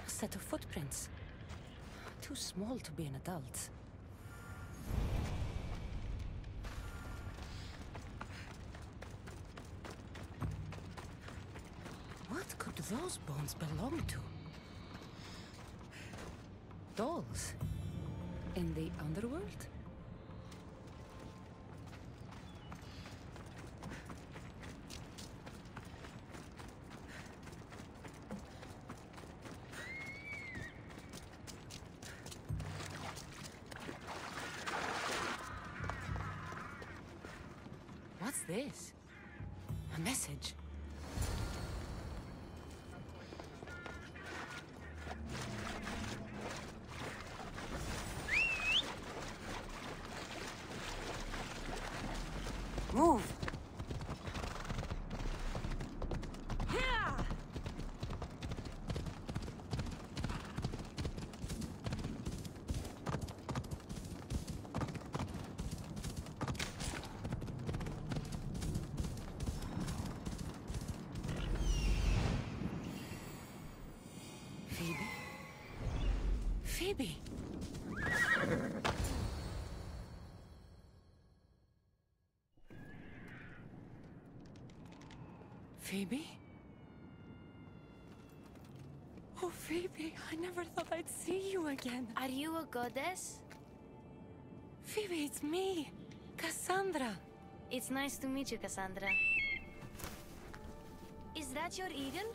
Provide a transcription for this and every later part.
A set of footprints. Too small to be an adult. What could those bones belong to? Dolls? In the underworld? What's this? A message. Move! Phoebe? Phoebe! Phoebe? Oh, Phoebe, I never thought I'd see you again. Are you a goddess? Phoebe, it's me, Cassandra. It's nice to meet you, Cassandra. Is that your eagle?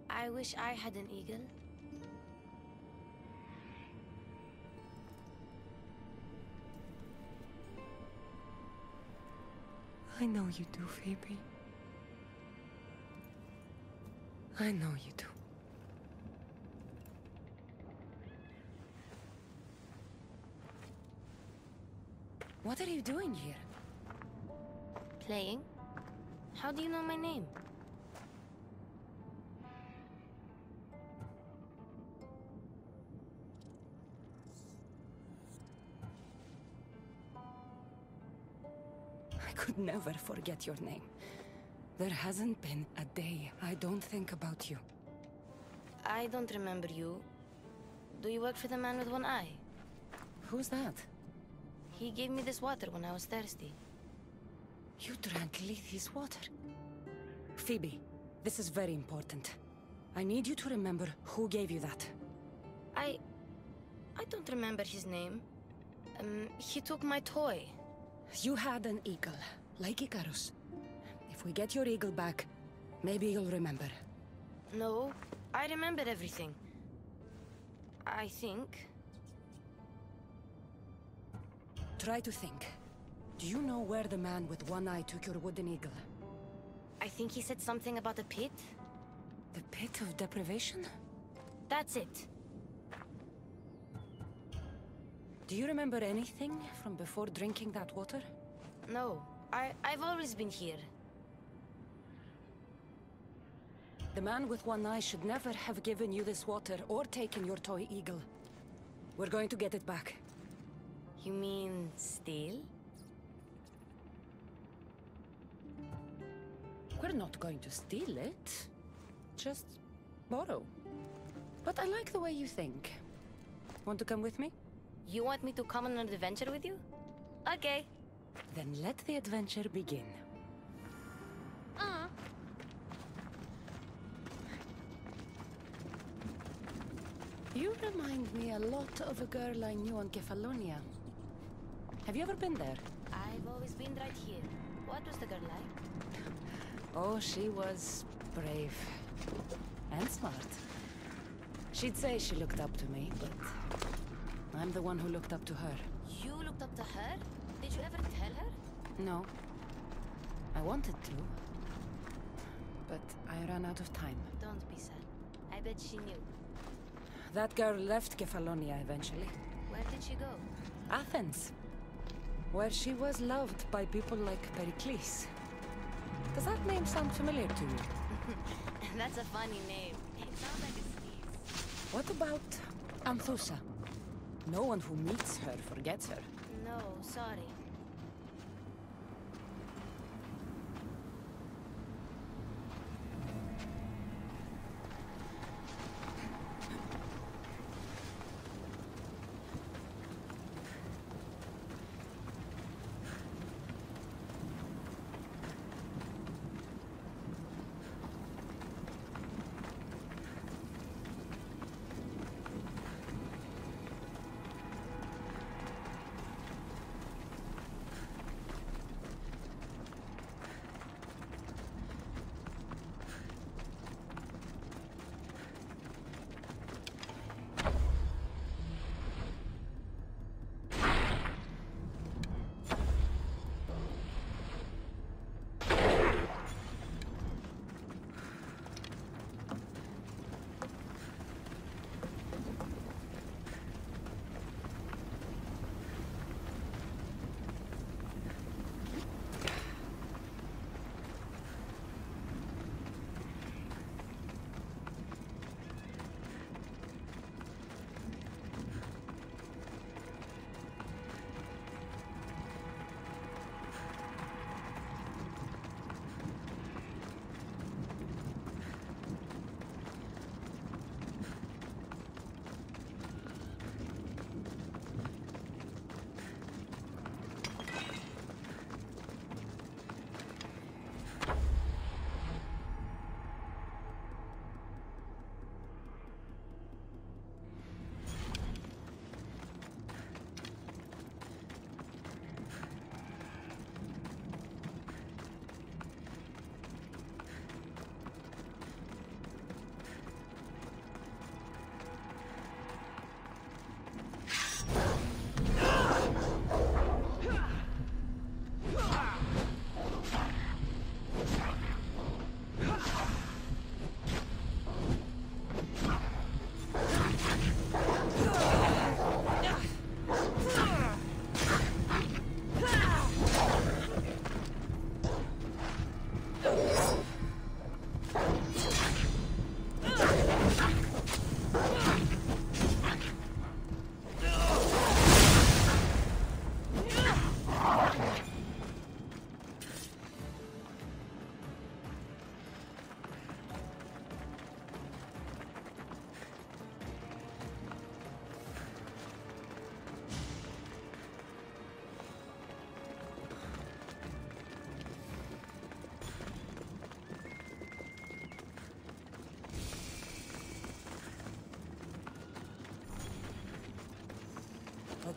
I wish I had an eagle. I know you do, Phoebe. I know you do. What are you doing here? Playing? How do you know my name? I could never forget your name. There hasn't been a day I don't think about you. I don't remember you. Do you work for the man with one eye? Who's that? He gave me this water when I was thirsty. You drank Lethe's water. Phoebe, this is very important. I need you to remember who gave you that. I don't remember his name. He took my toy. You had an eagle, like Icarus. If we get your eagle back, maybe you'll remember. No, I remember everything. I think. Try to think. Do you know where the man with one eye took your wooden eagle? I think he said something about a pit. The pit of deprivation? That's it. Do you remember anything from before drinking that water? No, I've always been here. The man with one eye should never have given you this water or taken your toy eagle. We're going to get it back. You mean steal? We're not going to steal it. Just borrow. But I like the way you think. Want to come with me? You want me to come on an adventure with you? Okay. Then let the adventure begin. You remind me a lot of a girl I knew on Kefalonia. Have you ever been there? I've always been right here. What was the girl like? Oh, she was brave. And smart. She'd say she looked up to me, but I'm the one who looked up to her. You looked up to her? Did you ever tell her? No. I wanted to. But I ran out of time. Don't be sad. I bet she knew. That girl left Kefalonia eventually. Where did she go? Athens. Where she was loved by people like Pericles. Does that that name sound familiar to you? That's a funny name. It sounds like a sneeze. What about Anthusa? No one who meets her forgets her. No, sorry.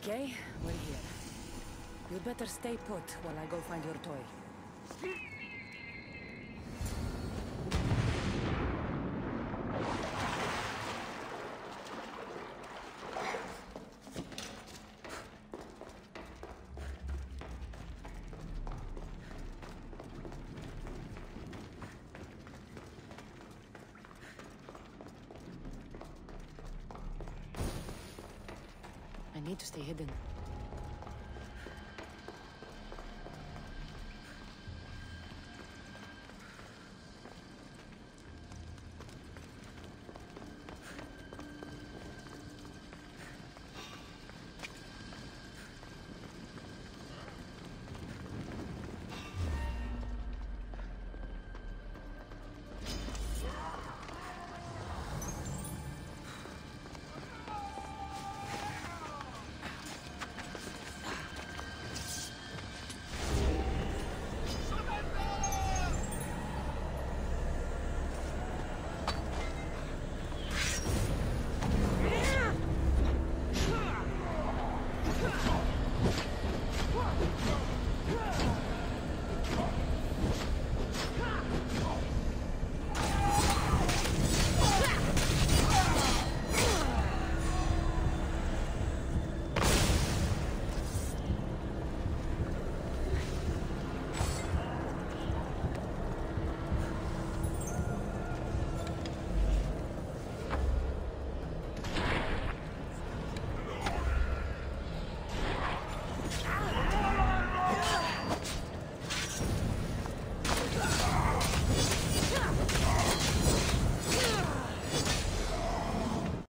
Okay, we're here. You'd better stay put while I go find your toy. I need to stay hidden.